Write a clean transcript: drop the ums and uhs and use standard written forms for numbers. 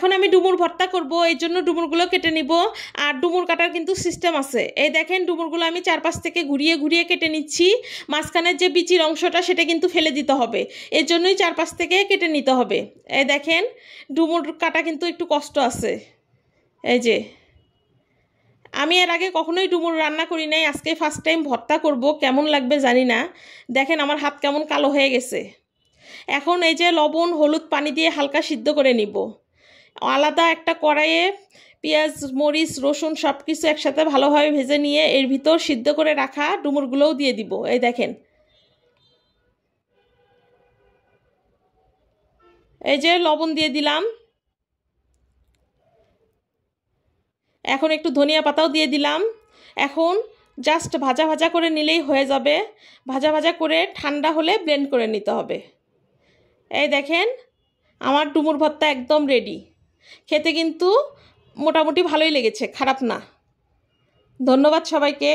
এখন আমি ডুমুর ভর্তা করব, এই জন্য ডুমুরগুলো কেটে নিব। আর ডুমুর কাটার কিন্তু সিস্টেম আছে। এই দেখেন ডুমুরগুলো আমি চারপাশ থেকে ঘুরিয়ে ঘুরিয়ে কেটে নিচ্ছি। মাঝখানের যে বিচির অংশটা সেটা কিন্তু ফেলে দিতে হবে, এর জন্যই চারপাশ থেকে কেটে নিতে হবে। এই দেখেন ডুমুর কাটা কিন্তু একটু কষ্ট আছে। এই যে আমি এর আগে কখনোই ডুমুর রান্না করি নাই, আজকে ফার্স্ট টাইম ভর্তা করব, কেমন লাগবে জানি না। দেখেন আমার হাত কেমন কালো হয়ে গেছে। এখন এই যে লবণ হলুদ পানি দিয়ে হালকা সিদ্ধ করে নিব। আলাদা একটা কড়াইয়ে পেঁয়াজ মরিচ রসুন সব কিছু একসাথে ভালোভাবে ভেজে নিয়ে এর ভিতর সিদ্ধ করে রাখা ডুমুরগুলোও দিয়ে দিব। এই দেখেন, এই যে লবণ দিয়ে দিলাম। এখন একটু ধনিয়া পাতাও দিয়ে দিলাম। এখন জাস্ট ভাজা ভাজা করে নিলেই হয়ে যাবে। ভাজা ভাজা করে ঠান্ডা হলে ব্লেন্ড করে নিতে হবে। এই দেখেন আমার ডুমুর ভর্তা একদম রেডি। খেতে কিন্তু মোটামুটি ভালোই লেগেছে, খারাপ না। ধন্যবাদ সবাইকে।